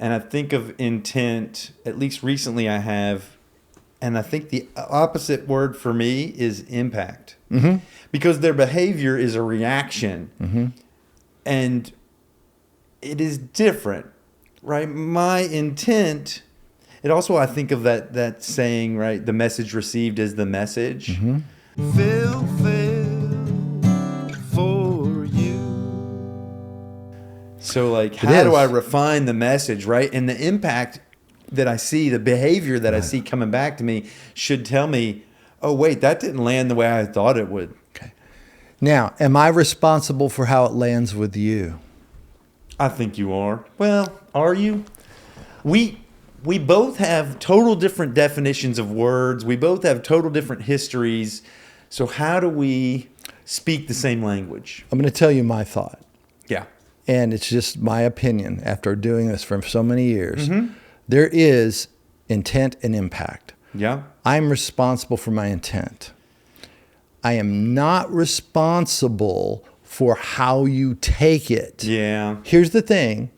And I think of intent, at least recently I have, and I think the opposite word for me is impact. Mm-hmm. Because their behavior is a reaction. Mm-hmm. And it is different, right? My intent, it also, I think of that saying, right? The message received is the message. Mm-hmm. Fail for you. So like, how do I refine the message, right? And the impact that I see, the behavior that I see coming back to me should tell me, oh, wait, that didn't land the way I thought it would. Okay. Now, am I responsible for how it lands with you? I think you are. Well, are you? We both have total different definitions of words. We both have total different histories. So how do we speak the same language? I'm going to tell you my thought. Yeah. And it's just my opinion after doing this for so many years. Mm-hmm. There is intent and impact. Yeah. I'm responsible for my intent. I am not responsible for how you take it. Yeah. Here's the thing.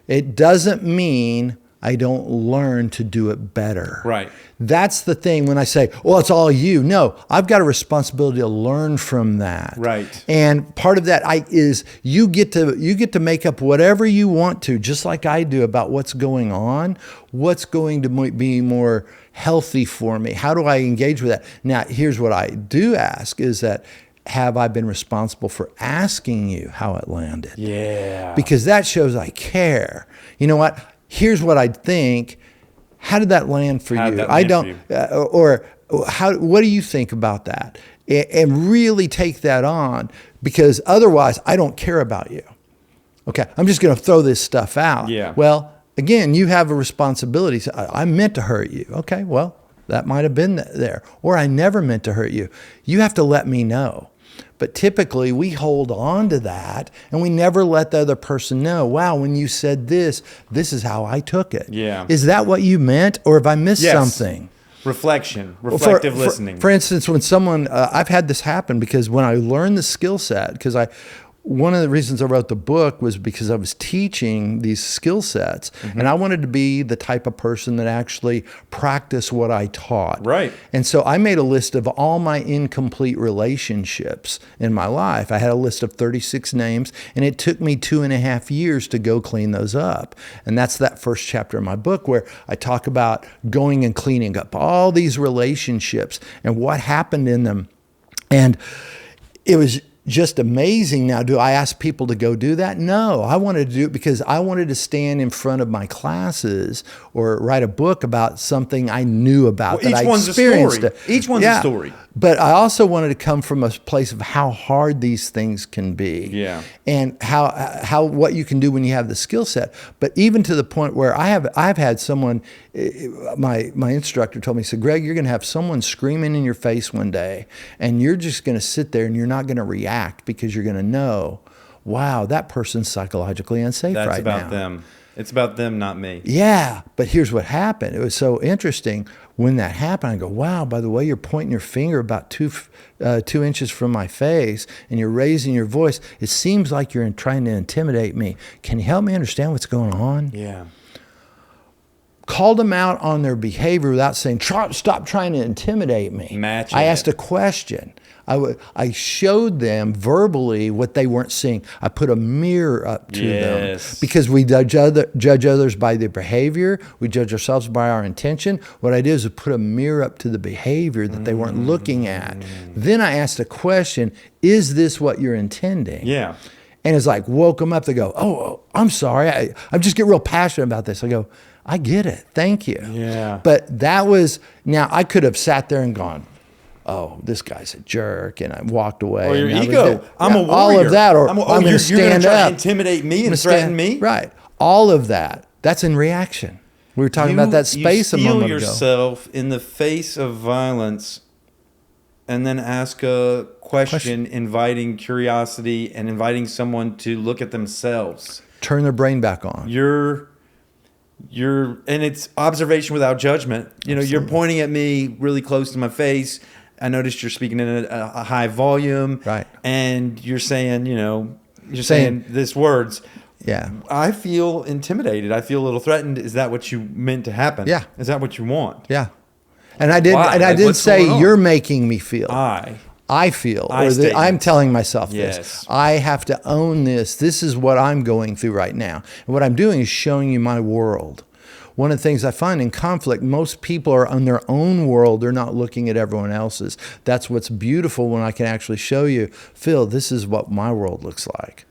It doesn't mean I don't learn to do it better. Right. That's the thing when I say, well, it's all you. No, I've got a responsibility to learn from that. Right. And part of that is you get to make up whatever you want to, just like I do, about what's going on, what's going to be more healthy for me. How do I engage with that? Now, here's what I do ask is that, have I been responsible for asking you how it landed? Yeah. Because that shows I care. You know what? Here's what I think. How did that land for you? I don't. Or what do you think about that? And really take that on, because otherwise I don't care about you. Okay, I'm just going to throw this stuff out. Yeah. Well, again, you have a responsibility. So I meant to hurt you. Okay, well, that might have been there. Or I never meant to hurt you. You have to let me know. But typically we hold on to that and we never let the other person know, wow, when you said this is how I took it. Yeah. Is that what you meant, or have I missed something? Reflective listening. For instance, when someone, I've had this happen because when I learned the skill set, because one of the reasons I wrote the book was because I was teaching these skill sets, and I wanted to be the type of person that actually practiced what I taught. Right. And so I made a list of all my incomplete relationships in my life. I had a list of 36 names, and it took me 2.5 years to go clean those up. And that's that first chapter of my book where I talk about going and cleaning up all these relationships and what happened in them. And it was just amazing. Now, do I ask people to go do that? No, I wanted to do it because I wanted to stand in front of my classes or write a book about something I knew about, that I experienced. Each one's a story. But I also wanted to come from a place of how hard these things can be. Yeah. And how what you can do when you have the skill set. But even to the point where I've had someone, my instructor told me, he said, Greg, you're going to have someone screaming in your face one day, and you're just going to sit there and you're not going to react, because you're going to know, wow, that person's psychologically unsafe right now. That's about them. It's about them, not me. Yeah, but here's what happened. It was so interesting. When that happened, I go, wow, by the way, you're pointing your finger about 2 inches from my face, and you're raising your voice. It seems like you're trying to intimidate me. Can you help me understand what's going on? Yeah. Called them out on their behavior without saying, stop trying to intimidate me. I asked a question. I showed them verbally what they weren't seeing. I put a mirror up to them, because we judge others by their behavior. We judge ourselves by our intention. What I did is I put a mirror up to the behavior that they weren't looking at. Then I asked a question, is this what you're intending? Yeah. And it's like, woke them up. They go, oh, I'm sorry. I just get real passionate about this. I go, I get it. Thank you. Yeah. But that was, now I could have sat there and gone, oh, this guy's a jerk, and I walked away. Or your ego. I'm a warrior. All of that, or I'm going to stand you're gonna try up. to intimidate me and threaten me? Right. All of that. That's in reaction. We were talking about that space a moment ago. You steel yourself in the face of violence and then ask a question inviting curiosity and inviting someone to look at themselves. Turn their brain back on. And it's observation without judgment. You know, you're pointing at me really close to my face. I noticed you're speaking in a high volume. Right. And you're saying, saying these words. Yeah. I feel intimidated. I feel a little threatened. Is that what you meant to happen? Yeah. Is that what you want? Yeah. And I didn't. Why? And I Like, didn't what's going say on? you're making me feel. I feel. I'm statements. telling myself Yes. this. I have to own this. This is what I'm going through right now. And what I'm doing is showing you my world. One of the things I find in conflict, most people are on their own world. They're not looking at everyone else's. That's what's beautiful when I can actually show you, Phil, this is what my world looks like.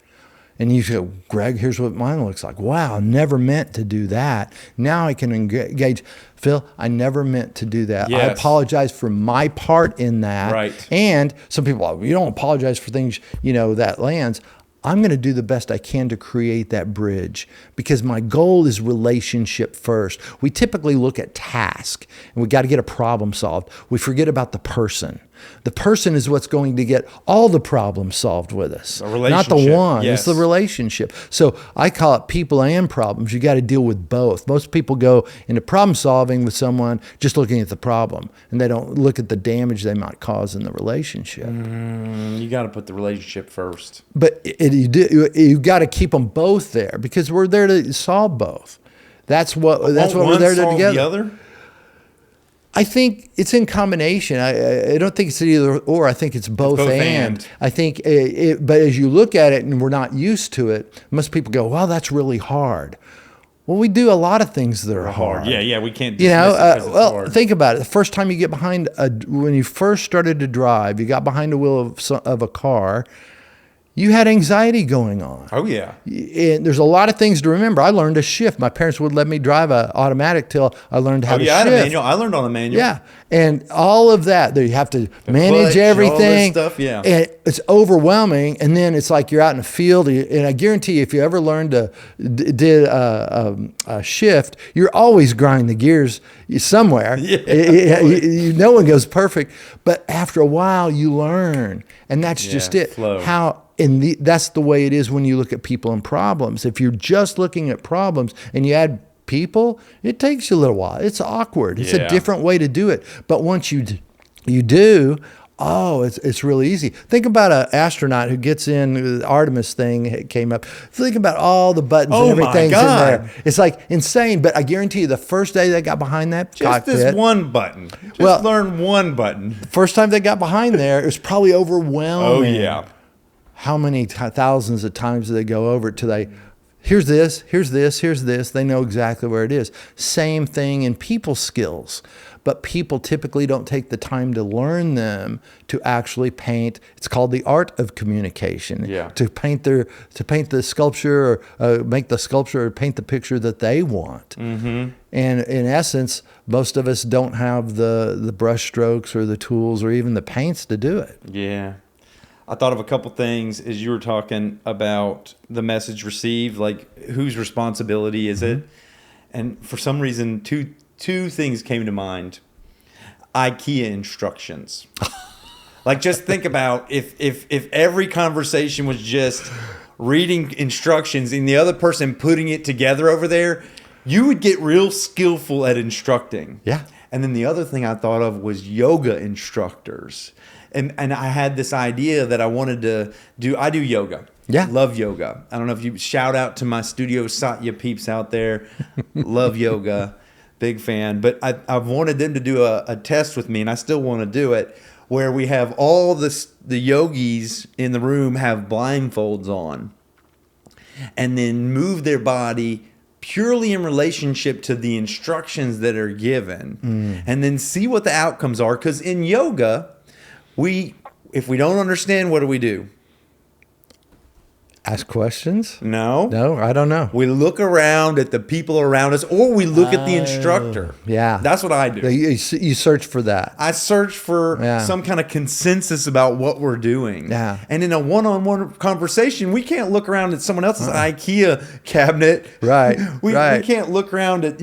And you go, Greg, here's what mine looks like. Wow, never meant to do that. Now I can engage. Phil, I never meant to do that. I Yes. apologize for my part in that. Right. And some people, well, you don't apologize for things, that lands. I'm going to do the best I can to create that bridge because my goal is relationship first. We typically look at task and we got to get a problem solved. We forget about the person. The person is what's going to get all the problems solved with us. Not the one. Yes. It's the relationship. So I call it people and problems. You got to deal with both. Most people go into problem solving with someone just looking at the problem, and they don't look at the damage they might cause in the relationship. You got to put the relationship first. But you got to keep them both there because we're there to solve both. That's what we're there to together. The other? I think it's in combination. I don't think it's either or. I think it's both and. I think, but as you look at it and we're not used to it, most people go, "Well, that's really hard." Well, we do a lot of things that are hard. Yeah, we can't dismiss it because it's hard. Think about it. The first time you get behind when you first started to drive, you got behind the wheel of a car. You had anxiety going on. Oh, yeah. And there's a lot of things to remember. I learned to shift. My parents would let me drive an automatic till I learned how to shift. I had a manual. I learned on a manual. Yeah. And all of that, you have to manage clutch, everything. All this stuff, yeah. And it's overwhelming. And then it's like you're out in the field. And I guarantee you, if you ever learned to did a shift, you're always grinding the gears somewhere. Yeah, no one goes perfect. But after a while, you learn. And that's just it. Flow. That's the way it is when you look at people and problems. If you're just looking at problems and you add people, it takes you a little while. It's awkward. It's a different way to do it. But once you do, it's really easy. Think about an astronaut who gets in, the Artemis thing came up. Think about all the buttons and everything's in there. It's like insane, but I guarantee you the first day they got behind that cockpit. This one button. Just learn one button. First time they got behind there, it was probably overwhelming. Oh, yeah. How many thousands of times do they go over it till they, here's this, here's this, here's this. They know exactly where it is. Same thing in people skills. But people typically don't take the time to learn them to actually paint. It's called the art of communication. Yeah. To paint the sculpture or make the sculpture or paint the picture that they want. Mm-hmm. And in essence, most of us don't have the brush strokes or the tools or even the paints to do it. Yeah. I thought of a couple things as you were talking about the message received, like whose responsibility is it? And for some reason, two things came to mind. IKEA instructions. Like, just think about if every conversation was just reading instructions and the other person putting it together over there, you would get real skillful at instructing. Yeah. And then the other thing I thought of was yoga instructors. And I had this idea that I wanted to do. I do yoga. Yeah. Love yoga. I don't know if you shout out to my Studio Satya peeps out there. Love yoga. Big fan. But I've wanted them to do a test with me, and I still want to do it, where we have all the yogis in the room have blindfolds on and then move their body purely in relationship to the instructions that are given and then see what the outcomes are. Because in yoga, if we don't understand, what do? Ask questions? No, I don't know. We look around at the people around us, or we look at the instructor. Yeah. That's what I do. You search for that. I search for some kind of consensus about what we're doing. Yeah. And in a one-on-one conversation, we can't look around at someone else's IKEA cabinet. Right. We can't look around at,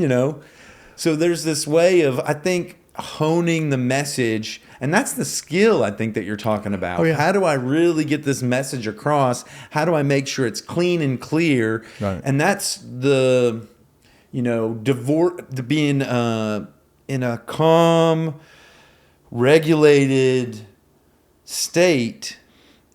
So there's this way of, I think, honing the message. And that's the skill, I think, that you're talking about. Oh, yeah. How do I really get this message across? How do I make sure it's clean and clear? Right. And that's being in a calm, regulated state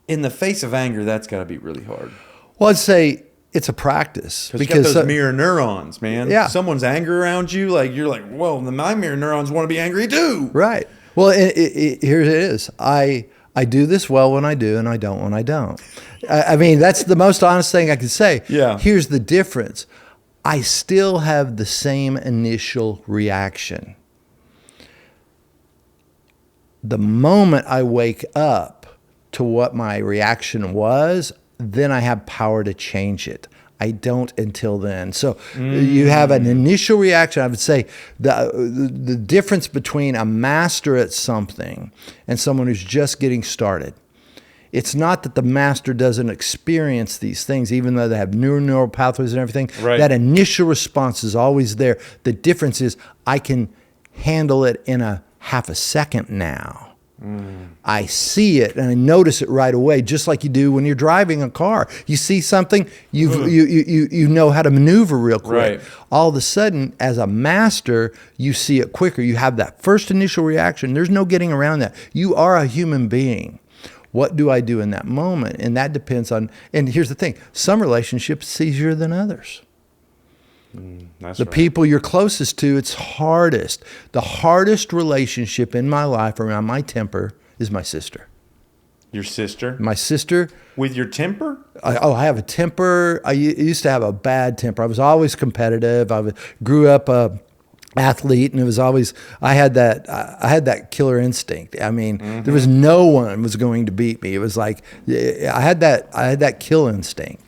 in the face of anger. That's got to be really hard. Well, I'd say It's a practice because you got those mirror neurons, man. Yeah. Someone's angry around you, like you're like, well, my mirror neurons want to be angry too. Right. Well, here it is. I do this well when I do, and I don't when I don't. I mean, that's the most honest thing I can say. Yeah. Here's the difference. I still have the same initial reaction. The moment I wake up to what my reaction was, then I have power to change it. I don't until then. So you have an initial reaction. I would say the difference between a master at something and someone who's just getting started. It's not that the master doesn't experience these things, even though they have neural pathways and everything. Right. That initial response is always there. The difference is I can handle it in a half a second now. I see it and I notice it right away, just like you do when you're driving a car. You see something, you know how to maneuver real quick. Right. All of a sudden, as a master, you see it quicker. You have that first initial reaction. There's no getting around that. You are a human being. What do I do in that moment? And that depends on, and here's the thing, some relationships it's easier than others. That's The right. people you're closest to, it's hardest. The hardest relationship in my life around my temper is my sister. Your sister? My sister, With your temper? I have a temper. I used to have a bad temper. I was always competitive. Grew up a athlete, and it was always I had that killer instinct. I mean, there was no one was going to beat me. It was like I had that kill instinct.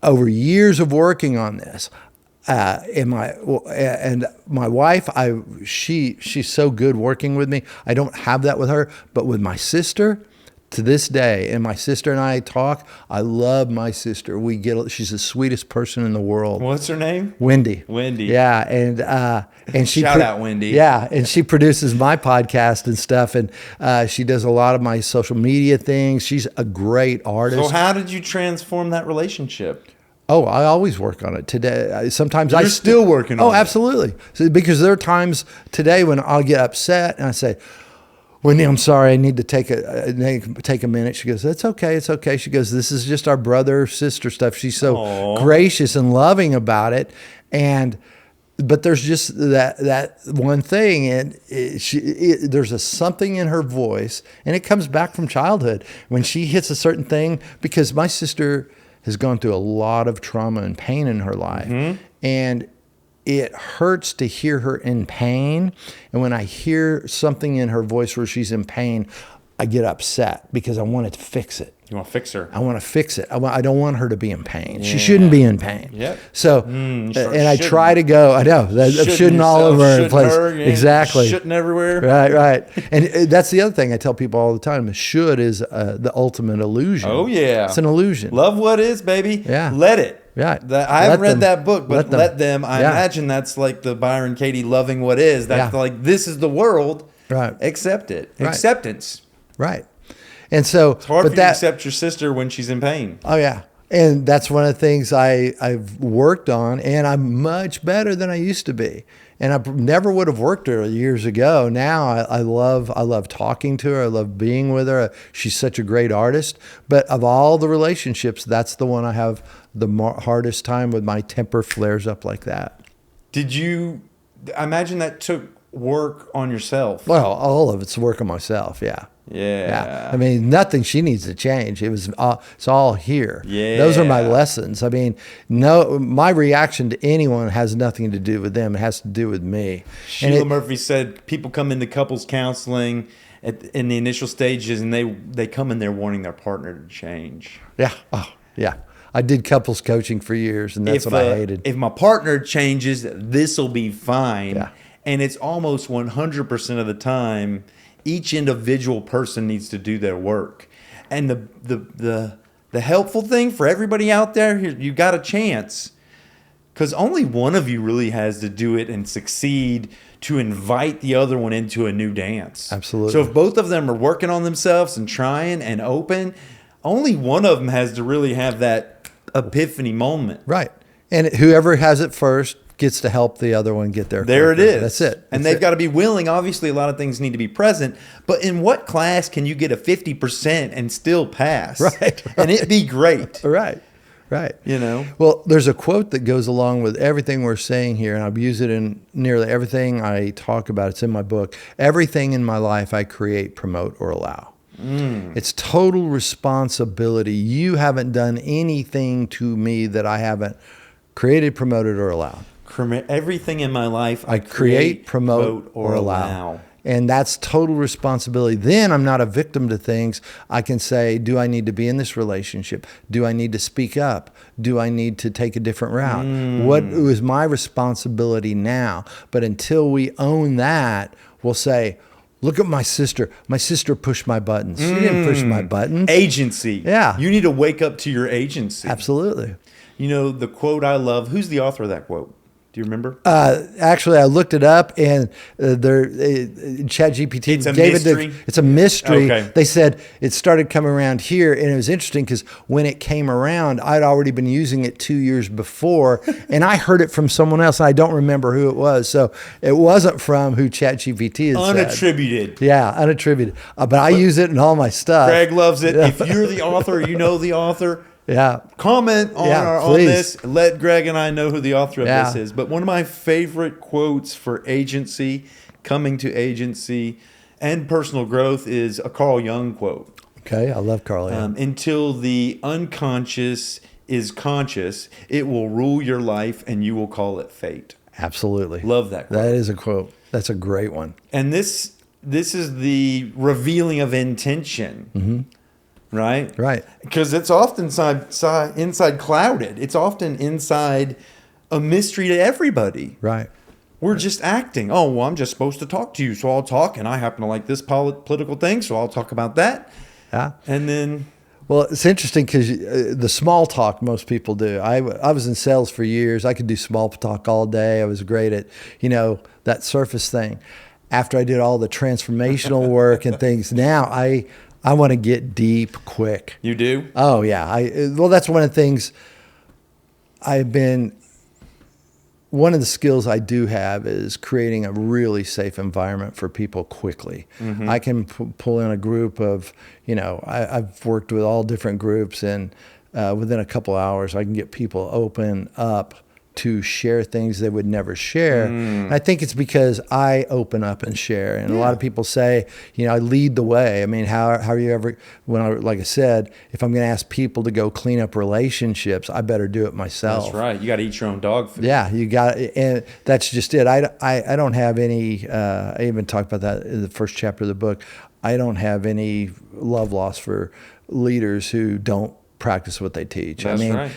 Over years of working on this, and my wife, she's so good working with me. I don't have that with her, but with my sister, to this day, and my sister and I talk. I love my sister. She's the sweetest person in the world. What's her name? Wendy. Wendy. Yeah, and she Shout out, Wendy. Yeah, and she produces my podcast and stuff, and she does a lot of my social media things. She's a great artist. So how did you transform that relationship? Oh, I always work on it today. Sometimes You're still working on it. Oh, absolutely. So, because there are times today when I'll get upset and I say, Wendy, I'm sorry. I need to take a minute. She goes, it's okay. It's okay. She goes, this is just our brother, sister stuff. She's so gracious and loving about it. But there's just that one thing, and there's something in her voice, and it comes back from childhood when she hits a certain thing, because my sister has gone through a lot of trauma and pain in her life. And it hurts to hear her in pain. And when I hear something in her voice where she's in pain, I get upset because I want to fix it. You want to fix her? I want to fix it. I don't want her to be in pain. Yeah. She shouldn't be in pain. Yep. So, and I try to go, I know, shouldn't all over the place. Her, yeah. Exactly. Shouldn't everywhere. Right. And that's the other thing I tell people all the time. Should is the ultimate illusion. Oh, yeah. It's an illusion. Love what is, baby. Yeah. Let it. Right. I haven't read that book, but let them. I Yeah. imagine that's like the Byron Katie loving what is. That's like, this is the world. Right. Accept it. Right. Acceptance. Right. And so, It's hard for you to accept your sister when she's in pain. Oh, yeah. And that's one of the things I've worked on, and I'm much better than I used to be. And I never would have worked her years ago. Now I love talking to her. I love being with her. She's such a great artist. But of all the relationships, that's the one I have the hardest time with. My temper flares up like that. I imagine that took work on yourself. Well, all of it's work on myself, yeah. Yeah. I mean, nothing she needs to change. It's all here. Yeah. Those are my lessons. I mean, my reaction to anyone has nothing to do with them. It has to do with me. Sheila Murphy said people come into couples counseling in the initial stages, and they come in there wanting their partner to change. Yeah. Oh, yeah. I did couples coaching for years, and that's what I hated. If my partner changes, this will be fine. Yeah. And it's almost 100% of the time, each individual person needs to do their work. And the helpful thing for everybody out there, you got a chance, because only one of you really has to do it and succeed to invite the other one into a new dance. Absolutely. So if both of them are working on themselves and trying and open, only one of them has to really have that epiphany moment. Right. And whoever has it first gets to help the other one get there. There quicker. it is. That's it. And they've got to be willing. Obviously, a lot of things need to be present. But in what class can you get a 50% and still pass? Right. And it be great? Right. Right. You know? Well, there's a quote that goes along with everything we're saying here, and I've used it in nearly everything I talk about. It's in my book. Everything in my life I create, promote, or allow. It's total responsibility. You haven't done anything to me that I haven't created, promoted, or allowed. Everything in my life I create, promote, or allow. And that's total responsibility. Then I'm not a victim to things. I can say, do I need to be in this relationship? Do I need to speak up? Do I need to take a different route? What is my responsibility now? But until we own that, we'll say, look at my sister. My sister pushed my buttons. She didn't push my buttons. Agency. Yeah. You need to wake up to your agency. Absolutely. You know, the quote I love, who's the author of that quote? Do you remember? Actually, I looked it up, and ChatGPT. It's a mystery? It's a mystery. Okay. They said it started coming around here, and it was interesting because when it came around, I'd already been using it 2 years before, and I heard it from someone else. And I don't remember who it was, so it wasn't from who ChatGPT is. Unattributed. Yeah, unattributed. But I use it in all my stuff. Greg loves it. If you're the author, you know the author. Yeah. Comment on, on this. Let Greg and I know who the author of this is. But one of my favorite quotes for agency, coming to agency, and personal growth is a Carl Jung quote. Okay, I love Carl Jung. Until the unconscious is conscious, it will rule your life and you will call it fate. Absolutely. Love that quote. That is a quote. That's a great one. And this is the revealing of intention. Mm-hmm. Right? Right. Because it's often inside clouded. It's often inside a mystery to everybody. Right. We're just acting. Oh, well, I'm just supposed to talk to you, so I'll talk. And I happen to like this political thing, so I'll talk about that. Yeah. And then... Well, it's interesting because the small talk most people do. I was in sales for years. I could do small talk all day. I was great at, that surface thing. After I did all the transformational work and things, now I want to get deep quick. You do? Oh, yeah. Well, that's one of the things one of the skills I do have is creating a really safe environment for people quickly. Mm-hmm. I can pull in a group of, I've worked with all different groups, and within a couple hours, I can get people open up to share things they would never share. And I think it's because I open up and share. And a lot of people say, I lead the way. I mean, how are you ever, like I said, if I'm going to ask people to go clean up relationships, I better do it myself. That's right. You got to eat your own dog food. Yeah, you got it. And that's just it. I don't have any, I even talked about that in the first chapter of the book. I don't have any love loss for leaders who don't practice what they teach. That's right.